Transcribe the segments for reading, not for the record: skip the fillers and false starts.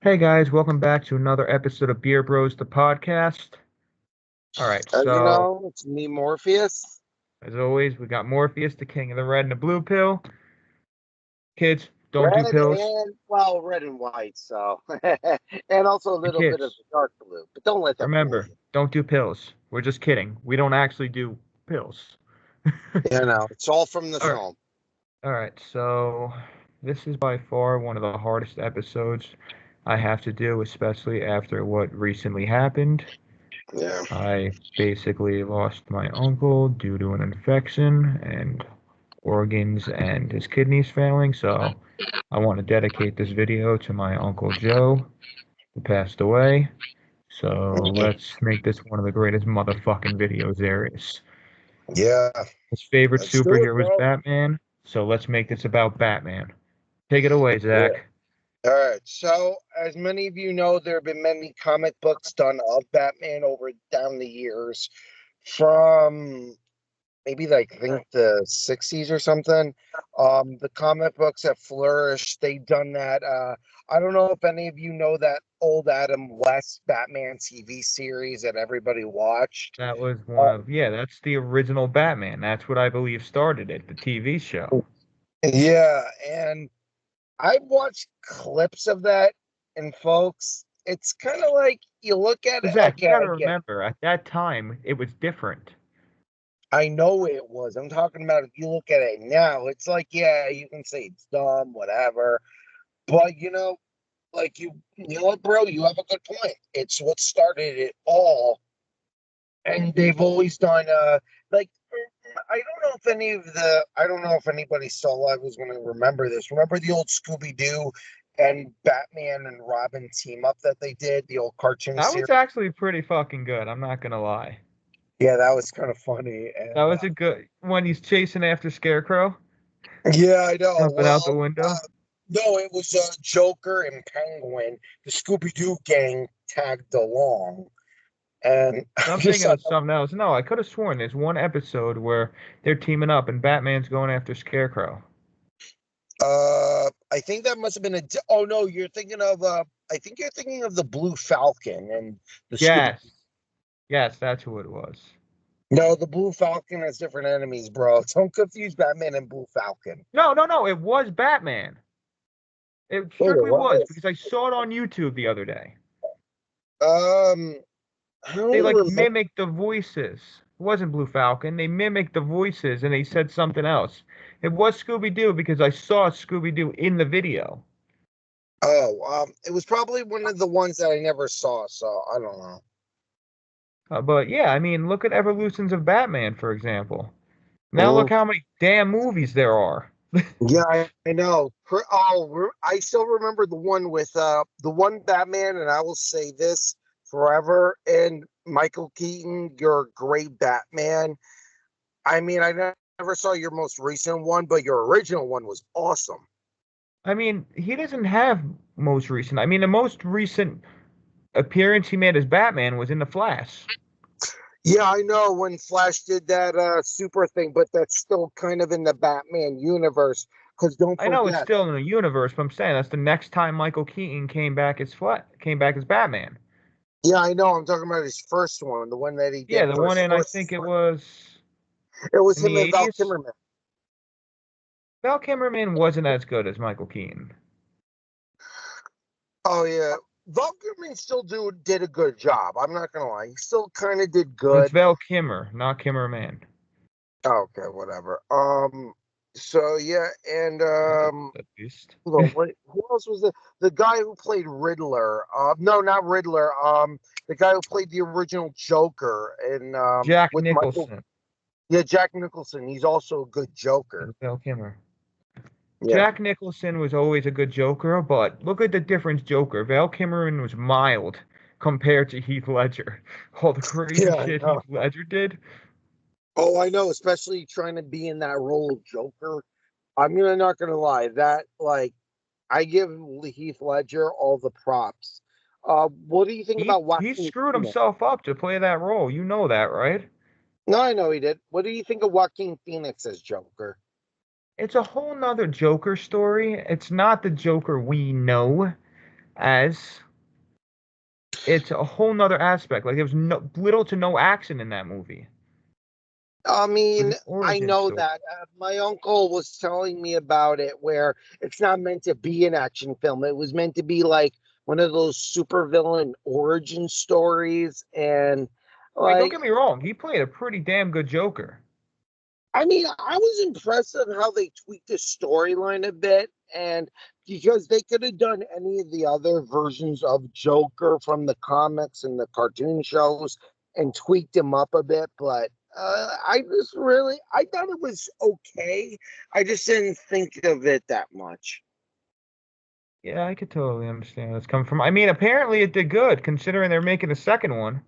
Hey guys, welcome back to another episode of Beer Bros, the podcast. All right, so It's me, Morpheus. as always, we got Morpheus, the king of the red and the blue pill. Kids, don't do Red pills. and, well, red and white, so. And also a And little bit of kids, the dark blue, but don't let that fool remember, you. don't do pills. We're just kidding. We don't actually do pills. It's all from the All right, film. all right. So this is by far one of the hardest episodes I have to do, especially after what recently happened. Yeah. I basically lost my uncle due to an infection and organs and his kidneys failing, so I want to dedicate this video to my Uncle Joe, who passed away. So Mhm. let's make this one of the greatest motherfucking videos there is. Yeah. His favorite Let's do it, superhero is bro. Batman, so let's make this about Batman. Take it away, Yeah. Zach. All right. So, as many of you know, there have been many comic books done of Batman over down the years, from maybe like I think the 60s or something. The comic books have flourished. They've done that. I don't know if any of you know that old Adam West Batman TV series that everybody watched. That was one Uh, of, yeah, that's the original Batman. That's what I believe started it, the TV show. yeah, and I've watched clips of that, and folks, it's kind of like you look at it. Zach, you Okay, got to I get it. remember, at that time, it was different. I know it was. I'm talking about if you look at it now, it's like, yeah, you can say it's dumb, whatever. But like you know what, bro? You have a good point. It's what started it all, and they've always done like I don't know if I don't know if anybody still alive was going to remember this. Remember the old Scooby Doo and Batman and Robin team up that they did, the old cartoon That series. was actually pretty fucking good. I'm not gonna lie. Yeah, that was kind of funny, That and was a good when he's chasing after Scarecrow, yeah, I know. jumping out the Well, window. no, it was Joker and Penguin. The Scooby Doo gang tagged along, and I I'm just thinking thought, of something else. No, I could have sworn there's one episode where they're teaming up and Batman's going after Scarecrow. I think that must have been oh no, you're thinking of I think you're thinking of the Blue Falcon and the Scooby. Yes, yes, that's who it was. No, the Blue Falcon has different enemies, bro. Don't confuse Batman and Blue Falcon. No, no, no, it was Batman. It Wait, it strictly was was. because I saw it on YouTube the other day. Um, I They don't like remember. mimicked the voices. It wasn't Blue Falcon. They mimicked the voices and they said something else. It was Scooby Doo because I saw Scooby Doo in the video. Oh, it was probably one of the ones that I never saw, so I don't know. But yeah, I mean, look at Evolutions of Batman, for example. Now look Mhm. how many damn movies there are. Yeah, I know. I still remember the one with the one Batman, and I will say this forever. And Michael Keaton, you're a great Batman. I mean, never saw your most recent one, but your original one was awesome. I mean, he doesn't have most recent. I mean, the most recent appearance he made as Batman was in The Flash. Yeah, I know when Flash did that super thing, but that's still kind of in the Batman universe. Because don't I know it's forget, still in the universe, but I'm saying that's the next time Michael Keaton came back as Batman. yeah, I know. I'm talking about his first one, the one that he Yeah, did the for one his in I think first. it was It was in him the and Val 80s. Kimmerman. Val Kilmerman wasn't as good as Michael Keaton. Oh yeah, Val Kimmerman still did a good job. I'm not gonna lie, he still kind of did It's good. Val Kimmer, not Kimmerman. Okay, whatever. So yeah, and At least. hold on, who else was the guy who played Riddler? No, not Riddler. The guy who played the original Joker and Jack with Michael. Nicholson. Yeah, Jack Nicholson. He's also a good It Joker. was Val Kimmer. Yeah. Jack Nicholson was always a good Joker, but look at the difference Joker. Val Kilmer was mild compared to Heath Ledger. All the crazy Yeah, I shit know. Heath Ledger did. Oh, I know. Especially trying to be in that role of Joker. Not gonna lie. That like I give Heath Ledger all the props. What do you think He about he Joaquin screwed Phoenix? himself up to play that role. You know that, right? No, I know he did. What do you think of Joaquin Phoenix as Joker? It's a whole nother Joker story. It's not the Joker we know. as it's a whole nother aspect. Like there was little to no action in that movie. I It was mean, an I origin know story. that. My uncle was telling me about it, where it's not meant to be an action film. It was meant to be like one of those supervillain origin stories. And I mean, don't like, get me wrong, he played a pretty damn good Joker. I mean, I was impressed of how they tweaked the storyline a bit. And because they could have done any of the other versions of Joker from the comics and the cartoon shows and tweaked him up a bit. But I thought it was okay. I just didn't think of it that much. Yeah, I could totally understand where that's coming from. I mean, apparently it did good considering they're making a second one.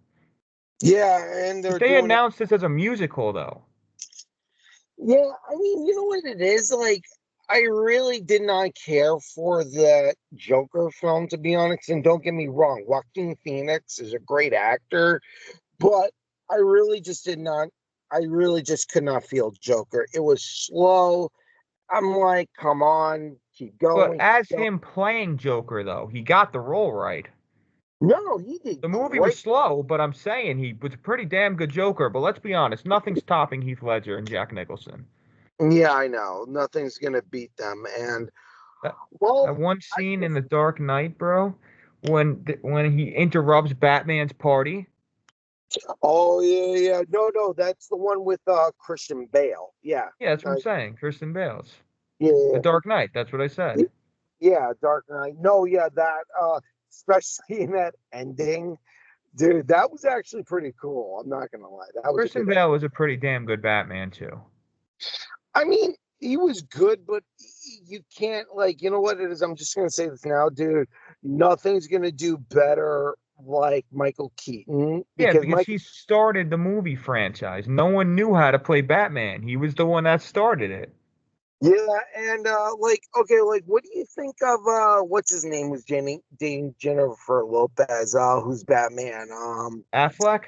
Yeah, and But they're they doing it. announced this as a musical, though. Yeah, I mean, you know what it is? Like, I really did not care for the Joker film, to be honest. And don't get me wrong, Joaquin Phoenix is a great actor, but I really just did not, I really just could not feel Joker. It was slow. I'm like, come on, keep But going, as keep going. him playing Joker, though, he got the role right. No, he did The movie was great. slow, but I'm saying he was a pretty damn good Joker. But let's be honest, nothing's topping Heath Ledger and Jack Nicholson. Yeah, I know. Nothing's gonna beat them. And That, well, that one I scene in just The Dark Knight, bro, when he interrupts Batman's party. oh yeah, yeah. No, no, that's the one with Christian Bale. Yeah. Yeah, that's what I'm Uh, saying. Kristen Bale's The yeah, Dark Knight. That's what I yeah, said. yeah, Dark Knight. No, yeah, that especially in that ending, dude, that was actually pretty cool. I'm not gonna lie. That was a Kristen good Bale was a pretty damn good Batman too. I mean, he was good, but you can't like, you know what it is? I'm just gonna say this now, dude. Nothing's gonna do better like Michael Keaton Yeah, because because Michael. he started the movie franchise. No one knew how to play Batman. He was the one that started it. Yeah, and like, okay, like, what do you think of what's his name was Jennifer Lopez, who's Batman? Affleck?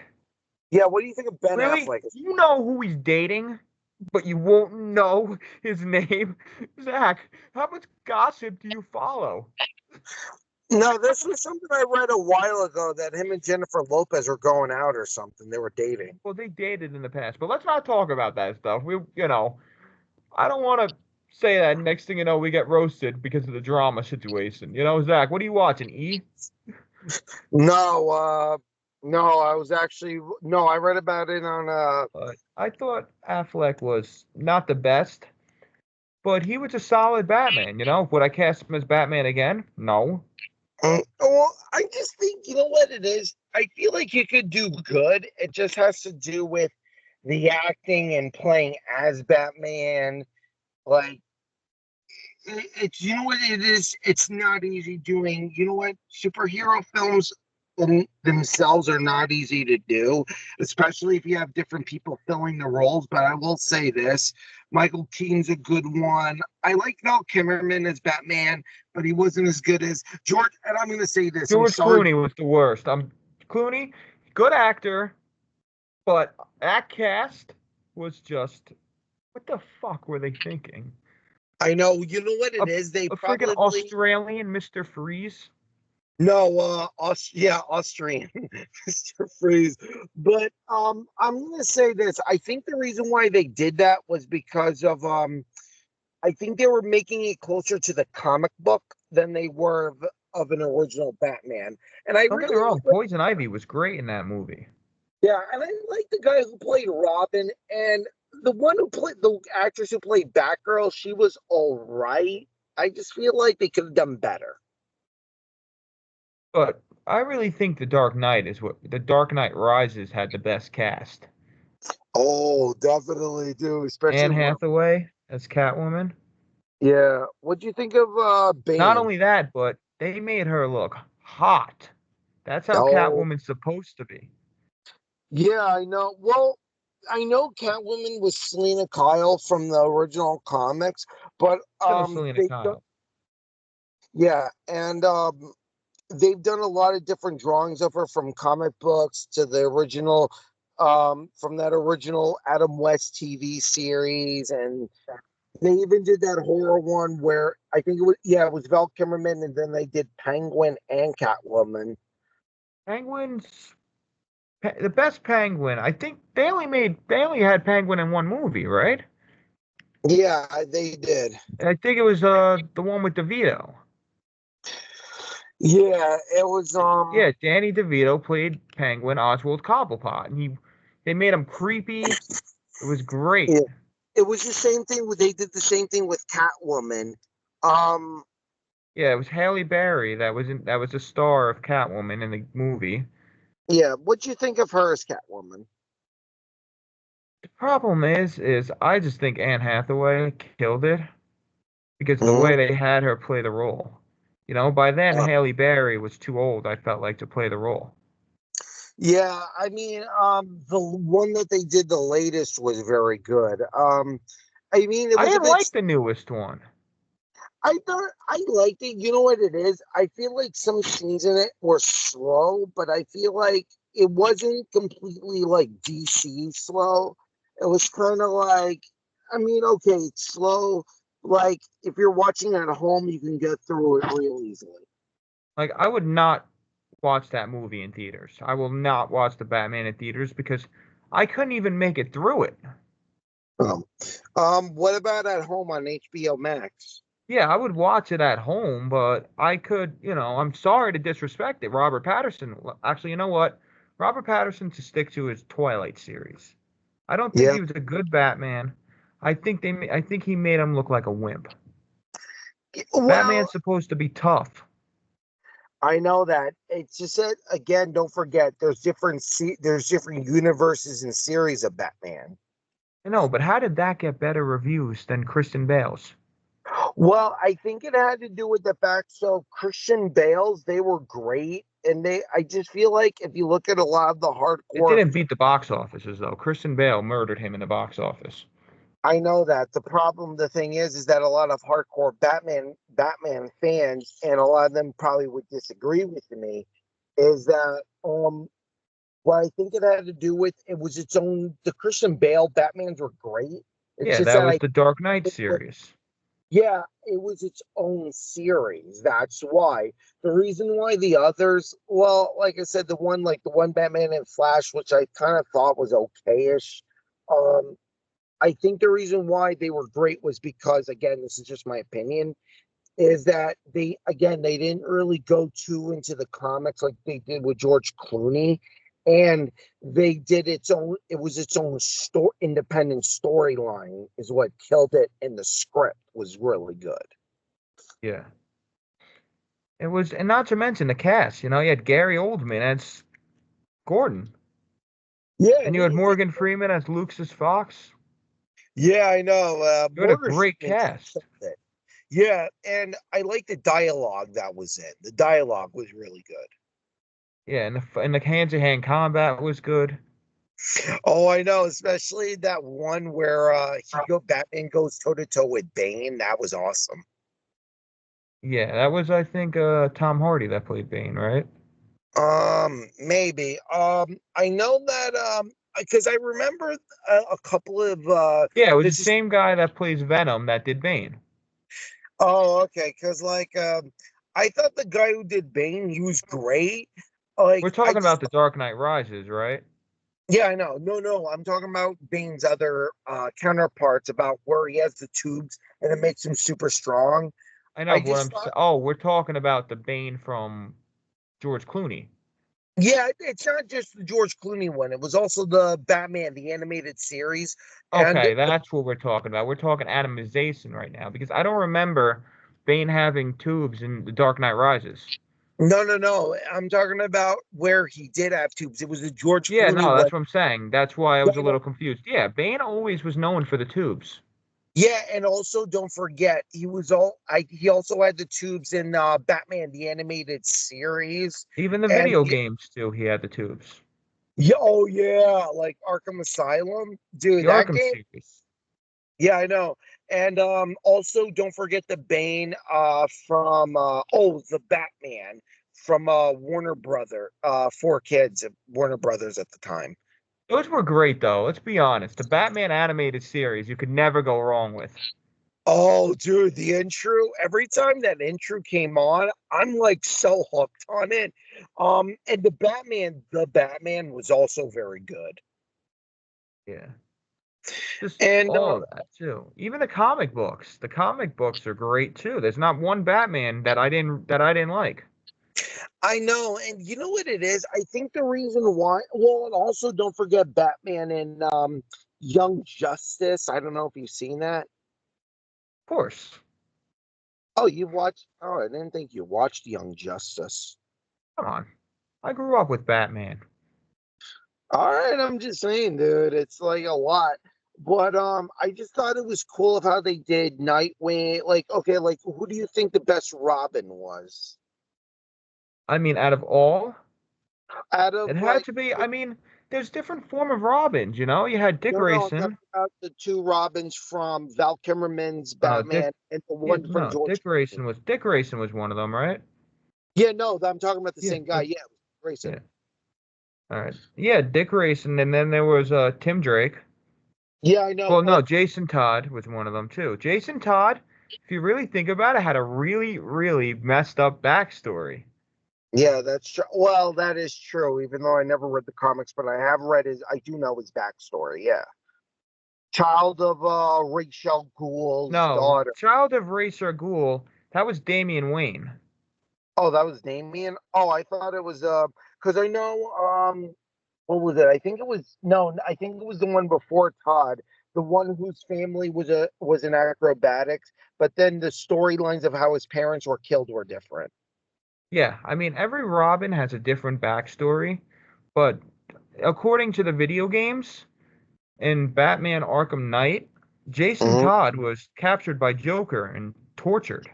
Yeah, what do you think of Ben Really? Affleck? You know who he's dating, but you won't know his name? Zach, how much gossip do you follow? No, this was something I read a while ago that him and Jennifer Lopez were going out or something. They were dating. Well, they dated in the past, but let's not talk about that stuff. I don't want to say that. Next thing you know, we get roasted because of the drama situation. Zach, what are you watching? E? No, no, I was actually no, I read about it on I thought Affleck was not the best, but he was a solid Batman. Would I cast him as Batman again? No. well, I just think you know what it is. I feel like you could do good. It just has to do with the acting and playing as Batman. Like it's you know what it is. It's not easy doing. You know what superhero films themselves are not easy to do, especially if you have different people filling the roles. But I will say this: Michael Keaton's a good one. I like Val Kilmer as Batman, but he wasn't as good as George. And I'm going to say this: I'm George sorry. Clooney was the worst. Clooney, good actor, but that cast was just what the fuck were they thinking? I know. You know what A, it is? They a friggin' probably Australian Mr. Freeze? no. Yeah, Austrian, Mr. Freeze. But I'm going to say this: I think the reason why they did that was because of I think they were making it closer to the comic book than they were of an original Batman. And I Don't get me really, wrong, Poison Ivy was great in that movie. yeah, and I like the guy who played Robin and the one who played the actress who played Batgirl. She was all right. I just feel like they could have done better. But I really think The Dark Knight Rises had the best cast. Oh, definitely do, especially Anne Hathaway as Catwoman. yeah. What do you think of Not Bane? only that, but they made her look hot. That's how Oh, Catwoman's supposed to be. yeah, I know. Well, I know Catwoman was Selena Kyle from the original comics, but Still Selena Kyle. yeah, and they've done a lot of different drawings of her from comic books to the original from that original Adam West TV series and They even did that horror one where I think it was Val Kimmerman, and then they did Penguin and Catwoman. Penguin's the best Penguin. I think they only had Penguin in one movie, right? Yeah, they did. I think it was the one with DeVito. Yeah, it was Yeah, Danny DeVito played Penguin, Oswald Cobblepot, and they made him creepy. It was great. yeah, it was the same thing they did the same thing with Catwoman. Um Yeah, it was Halle Berry that was the star of Catwoman in the movie. yeah, what'd you think of her as Catwoman? The problem is I just think Anne Hathaway killed it because of the Mhm. way they had her play the role. You know, by then Uh, Halle Berry was too old, I felt like, to play the role. yeah, I mean, the one that they did the latest was very good. I mean, it I was a didn't bit. like the newest one. I thought I liked it. You know what it is? I feel like some scenes in it were slow, but I feel like it wasn't completely like DC slow. It was kind of like, I mean, okay, it's slow. Like if you're watching at home, you can get through it real easily. Like, I would not watch that movie in theaters. I will not watch the Batman in theaters because I couldn't even make it through it. Um, what about at home on HBO Max? Yeah, I would watch it at home, but I could, I'm sorry to disrespect it. Robert Patterson, actually, you know what? Robert Patterson to stick to his Twilight series. I don't think Yeah. he was a good Batman. I think he made him look like a wimp. Well, Batman's supposed to be tough. I know that. It's just that again, don't forget there's different universes and series of Batman. I know, but how did that get better reviews than Kristen Bale's? Well, I think it had to do with the fact so Christian Bale's, they were great. And I just feel like if you look at a lot of the It hardcore, didn't beat the box offices though. Kristen Bale murdered him in the box office. I know that the thing is that a lot of hardcore Batman fans, and a lot of them probably would disagree with me, is that what I think it had to do with it was its own. The Christian Bale Batmans were great. It's Yeah, just that that was I the Dark Knight series. Yeah, it was its own series. That's why. The reason why the others, well, like I said, the one Batman and Flash, which I kind of thought was okay-ish. Um, I think the reason why they were great was because, again, this is just my opinion, is that they didn't really go too into the comics like they did with George Clooney, and they did it was its own independent storyline is what killed it, and the script was really good. Yeah. It was, and not to mention the cast. You had Gary Oldman as Gordon, Yeah, and and you had he did. Morgan Freeman as Lucius Fox. Yeah, I know. You had a Morgan great Freeman cast. killed it. Yeah, and I like the dialogue that was in. The dialogue was really good. Yeah, and the hand-to-hand combat was good. Oh, I know, especially that one where Batman goes toe to toe with Bane. That was awesome. Yeah, that was, I think, Tom Hardy that played Bane, right? Maybe. I know that because I remember a couple of Yeah, it was the this is same guy that plays Venom that did Bane. oh okay, because I thought the guy who did Bane, he was great. We're Like I talking just about The Dark Knight Rises, right? Yeah, I know. No, I'm talking about Bane's other counterparts about where he has the tubes and it makes him super strong. I know, I but what just thought, oh, we're talking about the Bane from George Clooney. yeah, it's not just the George Clooney one. It was also the Batman, the animated series. And Okay, that's what we're talking about. We're talking atomization right now because I don't remember Bane having tubes in The Dark Knight Rises. no. I'm talking about where he did have tubes. It was the George Yeah, Clooney no, one. that's what I'm saying. That's why I Yeah, was a I know. little confused. Yeah, Bane always was known for the tubes. Yeah, and also don't forget he also had the tubes in Batman the animated series. Even the And video games too, he had the tubes. yeah, oh yeah, like Arkham Asylum. The Dude, that Arkham game. series. Yeah, I know. And also don't forget the Bane from the Batman from Four Kids at Warner Brothers at the time. Those were great though. Let's be honest. The Batman animated series you could never go wrong with. Oh, dude, the intro. Every time that intro came on, I'm like so hooked on it. And the Batman was also very good. Yeah. Just And all of that too. Even the comic books. The comic books are great too. There's not one Batman that I didn't like. I know, and you know what it is? I think the reason why, well, and also don't forget Batman and Young Justice. I don't know if you've seen that. Of course. Oh, you've watched? Oh, I didn't think you watched Young Justice. Come on. I grew up with Batman. All right, I'm just saying, dude, it's like a lot. But I just thought it was cool of how they did Nightwing. Like, okay, like who do you think the best Robin was? I mean, out of all, Out it of had like, to be. I mean, there's different form of Robins, you know? You had Dick no, no, I'm talking Grayson. about the two Robins from Val Kilmerman's No, Dick Batman and the yeah, one from no, George Dick Clooney. Grayson was Dick Grayson was one of them, right? Yeah, no, I'm talking about the Yeah, same guy. Dick, Yeah, Grayson. yeah. All right. Yeah, Dick Grayson, and then there was Tim Drake. Yeah, I know. Well, no, Jason Todd was one of them too. Jason Todd, if you really think about it, had a really, really messed up backstory. Yeah, that's true. Well, that is true. Even though I never read the comics, but I have read his. I do know his backstory. Yeah, child of Ra's al Ghul's No, daughter. Child of Ra's al Ghul, that was Damian Wayne. Oh, that was Damien. Oh, I thought it was because I know what was it? I think it was no, I think it was the one before Todd, the one whose family was in acrobatics, but then the storylines of how his parents were killed were different. Yeah, I mean, every Robin has a different backstory, but according to the video games, in Batman Arkham Knight, Jason Hmm. Todd was captured by Joker and tortured.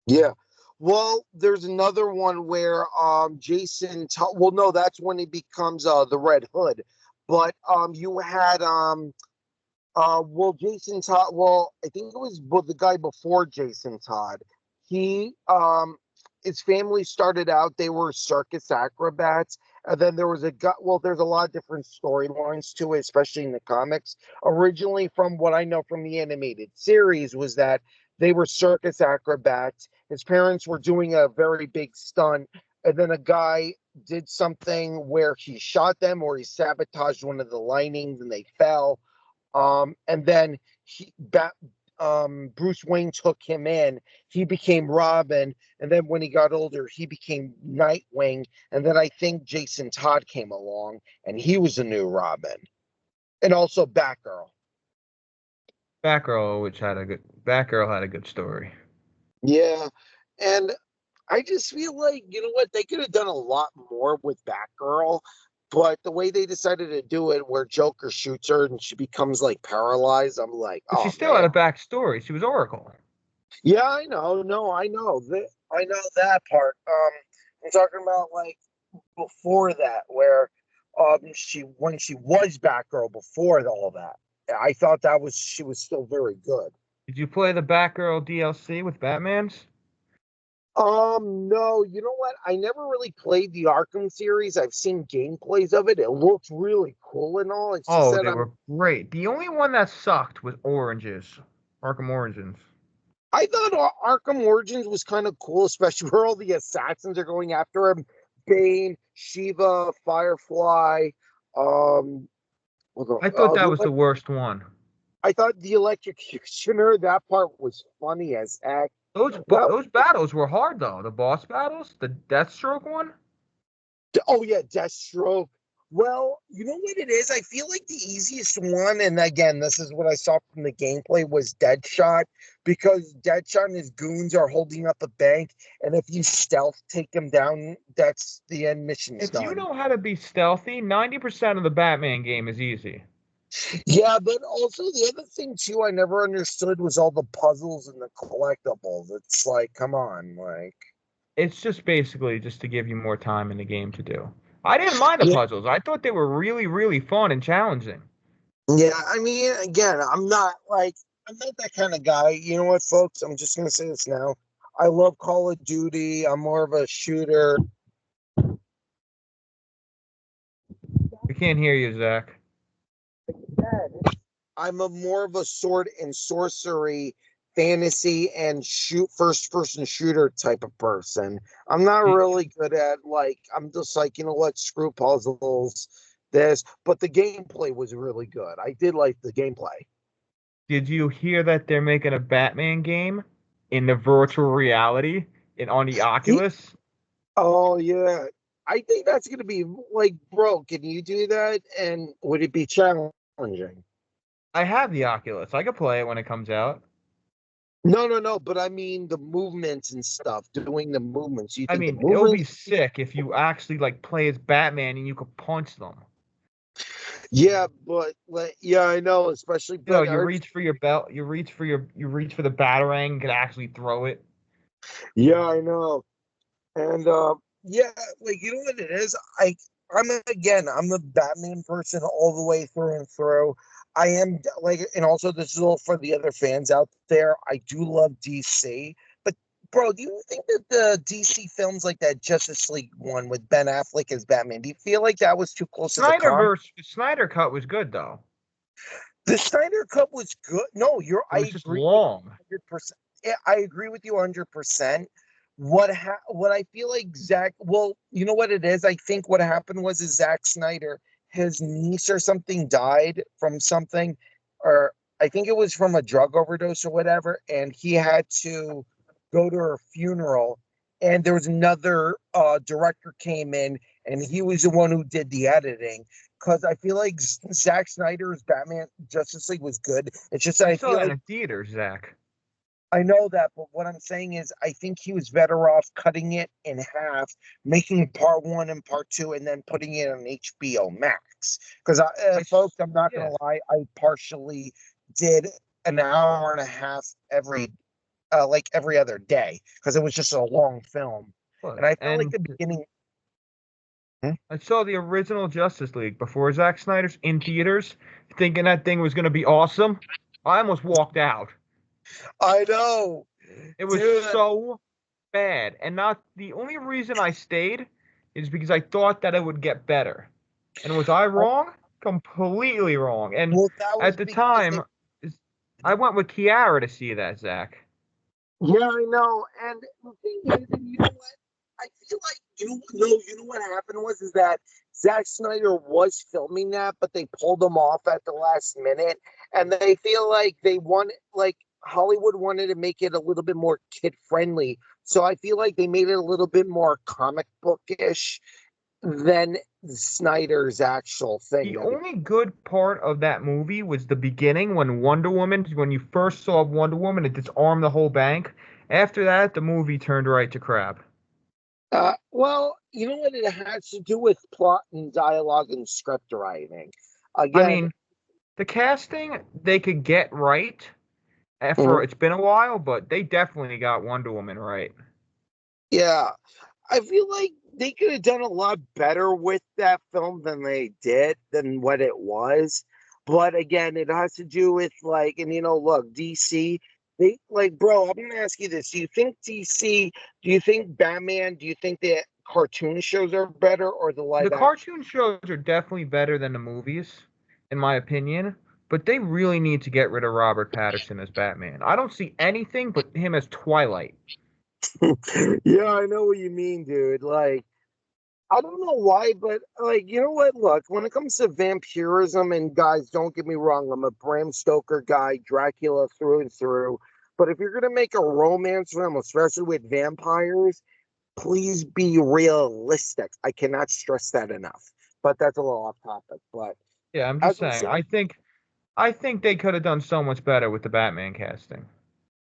Yeah. Well, there's another one where well, no, that's when he becomes the Red Hood. But you had well, Jason Todd. Well, I think it was the guy before Jason Todd. He, his family started out, they were circus acrobats. And then there was a guy, well, there's a lot of different storylines to it, especially in the comics. Originally, from what I know from the animated series, was that they were circus acrobats. His parents were doing a very big stunt. And then a guy did something where he shot them or he sabotaged one of the linings and they fell, and then Bruce Wayne took him in. He became Robin, and then when he got older, he became Nightwing. And then I think Jason Todd came along, and he was a new Robin, and also Batgirl. Batgirl had a good story. Yeah, and I just feel like you know what they could have done a lot more with Batgirl. But the way they decided to do it, where Joker shoots her and she becomes like paralyzed, I'm like, But she oh still man. had a backstory. She was Oracle. Yeah, I know. No, I know that. I know that part. I'm talking about like before that, where she when she was Batgirl before all that. I thought that was she was still very good. Did you play the Batgirl DLC with Batman's? No, you know what? I never really played the Arkham series. I've seen gameplays of it. It looks really cool and all. It's just Oh, that they were great. The only one that sucked was Oranges. Arkham Origins. I thought Arkham Origins was kind of cool, especially where all the assassins are going after him. Bane, Shiva, Firefly. Um, I thought that was the worst one. I thought the electrocutioner. That part was funny as heck. That Those battles were hard though. The boss battles, the Deathstroke one. oh yeah, Deathstroke. Well, you know what it is? I feel like the easiest one, and again, this is what I saw from the gameplay, was Deadshot, because Deadshot and his goons are holding up a bank, and if you stealth take them down, that's the end mission's If you done. know how to be stealthy, 90% of the Batman game is easy. Yeah, but also the other thing too, I never understood was all the puzzles and the collectibles. It's like, come on, like. It's just basically just to give you more time in the game to do. I didn't mind the Yeah, puzzles. I thought they were really, really fun and challenging. yeah. I mean, again, I'm not that kind of guy. You know what, folks? I'm just gonna say this now. I love Call of Duty. I'm more of a shooter. I can't hear you, Zach. I'm a more of a sword and sorcery fantasy and first person shooter type of person. I'm not Did, really good at like I'm just like, you know what, screw puzzles, this, but the gameplay was really good. I did like the gameplay. did you hear that they're making a Batman game in the virtual reality on the Ye- Oculus? Oh yeah. I think that's gonna be like, bro, can you do that? And would it be challenging? I have the Oculus. I could play it when it comes out. No, no, no. But I mean the movements and stuff, doing the movements. You I think the mean, it would be movements? sick if you actually like play as Batman and you could punch them. Yeah, but like, yeah, I know, especially. You know, But I you heard, reach for your belt, you reach for the batarang, and can actually throw it. yeah, I know, and yeah, like you know what it is. I'm a Batman person all the way through and through. I am like, and also this is all for the other fans out there. I do love DC, but bro, do you think that the DC films like that Justice League one with Ben Affleck as Batman, do you feel like that was too close to the comic? The Snyder cut was good though. The Snyder Cut was good. No, It I was just agree with long. 100%. I agree with you 100%. What I feel like Zack, well, you know what it is? I think what happened was is Zack Snyder, his niece or something died from something, or I think it was from a drug overdose or whatever, and he had to go to her funeral. And there was another director came in, and he was the one who did the editing because I feel like Zack Snyder's Batman Justice League was good. It's just that I I saw feel that in like a theater, Zach. I know that, but what I'm saying is I think he was better off cutting it in half, making part one and part two, and then putting it on HBO Max. Because, folks, I'm not Yeah. gonna lie, I partially did an hour and a half like every other day, because it was just a long film, Look, and I felt like and the beginning. Hmm? I saw the original Justice League before Zack Snyder's in theaters, thinking that thing was gonna be awesome. I almost walked out. I know, It was dude. so bad, and not the only reason I stayed is because I thought that it would get better. And was I wrong? Completely wrong. And Well, that was at the because they. time, I went with Kiara to see that, Zach. Yeah, I know. And the thing is, and you know what? I feel like you know what happened was is that Zack Snyder was filming that, but they pulled him off at the last minute, and they feel like they want like Hollywood wanted to make it a little bit more kid friendly. So I feel like they made it a little bit more comic bookish than Snyder's actual thing The that he. only good part of that movie was the beginning when you first saw Wonder Woman, it disarmed the whole bank. After that, the movie turned right to crap. Well, you know what? It has to do with plot and dialogue and script writing. I Again, mean, the casting they could get right after mhm, it's been a while, but they definitely got Wonder Woman right. yeah, I feel like they could have done a lot better with that film than they did, than what it was. But again, it has to do with like, and you know, look, DC, they like, bro, I'm gonna ask you this. Do you think Batman, do you think the cartoon shows are better or the The live action? cartoon shows are definitely better than the movies, in my opinion, but they really need to get rid of Robert Patterson as Batman. I don't see anything but him as Twilight. Yeah, I know what you mean, dude. Like, I don't know why, but like, you know what? Look, when it comes to vampirism, and guys, don't get me wrong, I'm a Bram Stoker guy, Dracula through and through. But if you're gonna make a romance film, especially with vampires, please be realistic. I cannot stress that enough. But that's a little off topic. But Yeah, I'm just as I'm saying. saying, I think they could have done so much better with the Batman casting.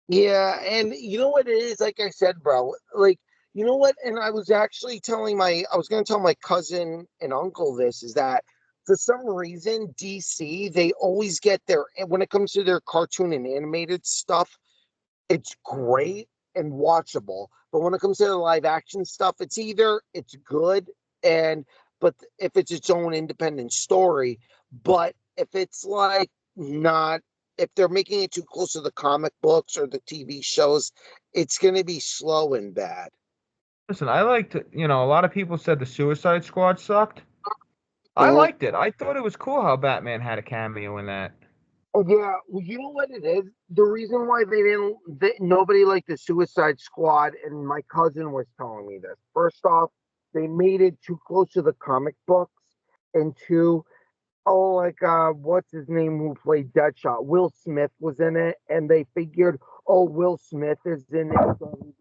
yeah, and you know what it is, like I said, bro, like you know what, and I was gonna tell my cousin and uncle this is that for some reason DC they always get their and when it comes to their cartoon and animated stuff, it's great and watchable. But when it comes to the live action stuff, it's either it's good and but if it's its own independent story, but if it's like not if they're making it too close to the comic books or the TV shows, it's gonna be slow and bad. Listen, I liked, a lot of people said the Suicide Squad sucked. I Mhm. liked it. I thought it was cool how Batman had a cameo in that. Oh yeah, well, you know what it is? The reason why nobody liked the Suicide Squad, and my cousin was telling me this. First off, they made it too close to the comic books, and two, oh, like what's his name who played Deadshot? Will Smith was in it, and they figured, oh, Will Smith is in it. So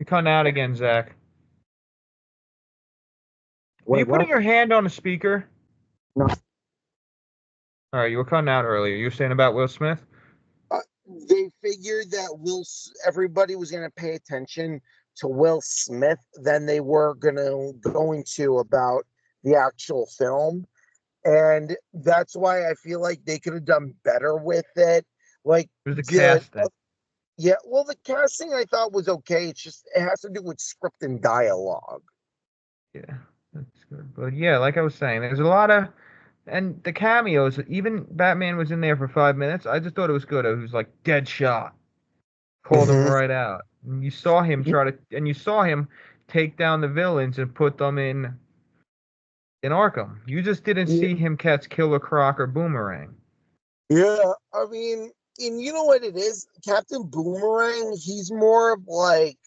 You're cutting out again, Zach. Are you wait, putting what? your hand on the speaker? No. All right, you were cutting out earlier. You were saying about Will Smith? Uh, they figured that everybody was going to pay attention to Will Smith than they were going to about the actual film, and that's why I feel like they could have done better with it. Like, It was the yeah, casting. yeah. Well, the casting I thought was okay. It's just it has to do with script and dialogue. Yeah, that's good. But yeah, like I was saying, there's a lot of and the cameos. Even Batman was in there for 5 minutes. I just thought it was good. It was like Deadshot. Called him Hmm. right out. And you saw him and you saw him take down the villains and put them in Arkham. You just didn't Yeah, see him catch Killer Croc or Boomerang. yeah. I mean, and you know what it is? Captain Boomerang, he's more of like,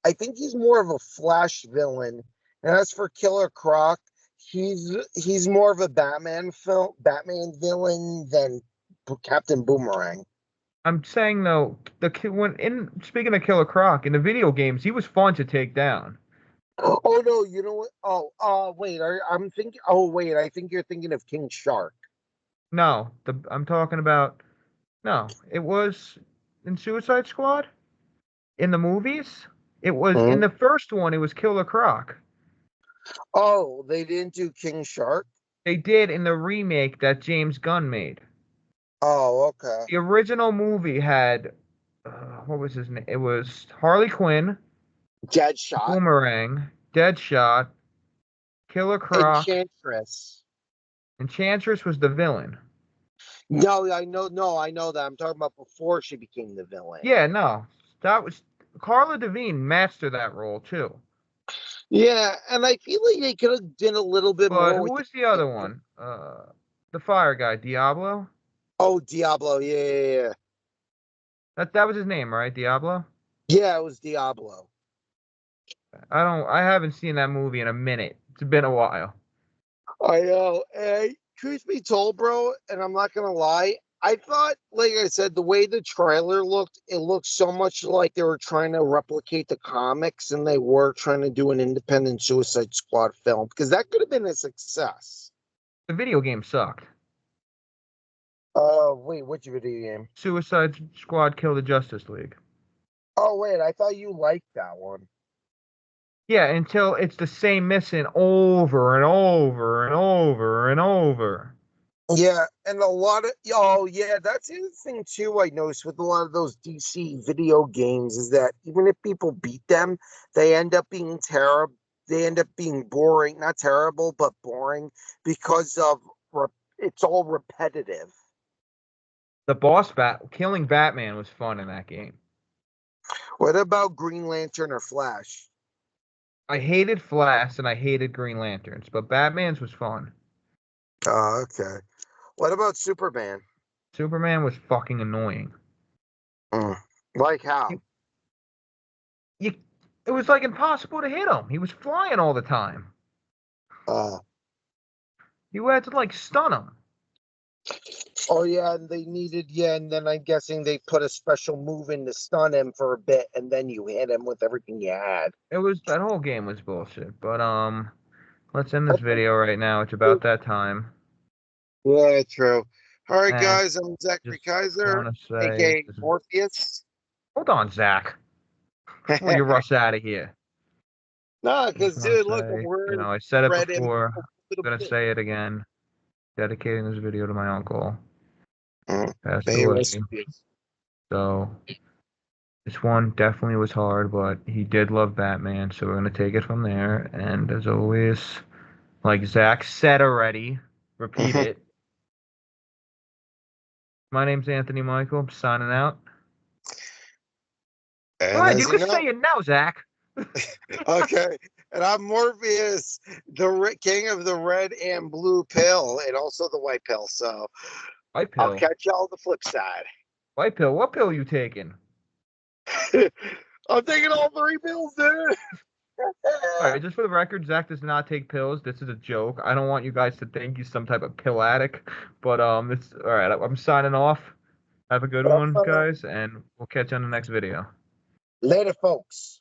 I think he's more of a Flash villain. And as for Killer Croc, he's more of a Batman villain than Captain Boomerang. I'm saying though, when in speaking of Killer Croc in the video games, he was fun to take down. Oh no, you know what? Oh, wait, I'm thinking. Oh wait, I think you're thinking of King Shark. No, I'm talking about no. It was in Suicide Squad in the movies. It was in Mhm. the first one. It was Killer Croc. Oh, they didn't do King Shark. They did in the remake that James Gunn made. Oh, okay. The original movie had what was his name? It was Harley Quinn, Deadshot. Boomerang, Deadshot, Killer Croc, Enchantress. Enchantress was the villain. No, I know. No, I know that. I'm talking about before she became the villain. Yeah, no, that was Carla Devine mastered that role too. Yeah, and I feel like they could have done a little bit But more who with was the other the. one? The fire guy, Diablo. Oh, Diablo. Yeah, yeah, yeah. That was his name, right? Diablo. Yeah, it was Diablo. I haven't seen that movie in a minute. It's been a while. I know. And truth be told, bro, and I'm not gonna lie, I thought, like I said, the way the trailer looked, it looked so much like they were trying to replicate the comics and they were trying to do an independent Suicide Squad film because that could have been a success. The video game sucked. Wait, which video game? Suicide Squad Kill the Justice League. Oh, wait, I thought you liked that one. Yeah, until it's the same mission over and over and over and over. Yeah, and a lot of oh yeah, that's the other thing too. I noticed with a lot of those DC video games is that even if people beat them, they end up being terrible. They end up being boring, not terrible, but boring because of it's all repetitive. The boss killing Batman was fun in that game. What about Green Lantern or Flash? I hated Flash and I hated Green Lanterns, but Batman's was fun. Oh, okay. What about Superman? Superman was fucking annoying. Mm. Like how? You, you, it was like impossible to hit him. He was flying all the time. Uh, You had to like stun him. Oh yeah, and they needed and then I'm guessing they put a special move in to stun him for a bit, and then you hit him with everything you had. It was that whole game was bullshit. But let's end I this think video right now. It's about that time. yeah, true. All right, And guys, I'm Zachary just Kaiser, want to say, aka Morpheus. hold on, Zach, before you rush out of here. No, I just because want dude, to look, say, we're in I said it red and before. blue. I'm gonna say it again. Dedicating this video to my uncle. Passed May away. rest in peace. So this one definitely was hard, but he did love Batman, so we're gonna take it from there. And as always, like Zach said already, repeat it. My name's Anthony Michael. I'm signing out. Go And ahead, as you you can know, say it now, Zach. okay, and I'm Morpheus, the king of the red and blue pill, and also the white pill. So, White I'll pill. catch y'all on the flip side. White pill. What pill you taking? I'm taking all 3 pills, dude. All right, just for the record, Zach does not take pills. This is a joke. I don't want you guys to think he's some type of pill addict. But this. All right, I'm signing off. Have a good one, guys, and we'll catch you on the next video. Later, folks.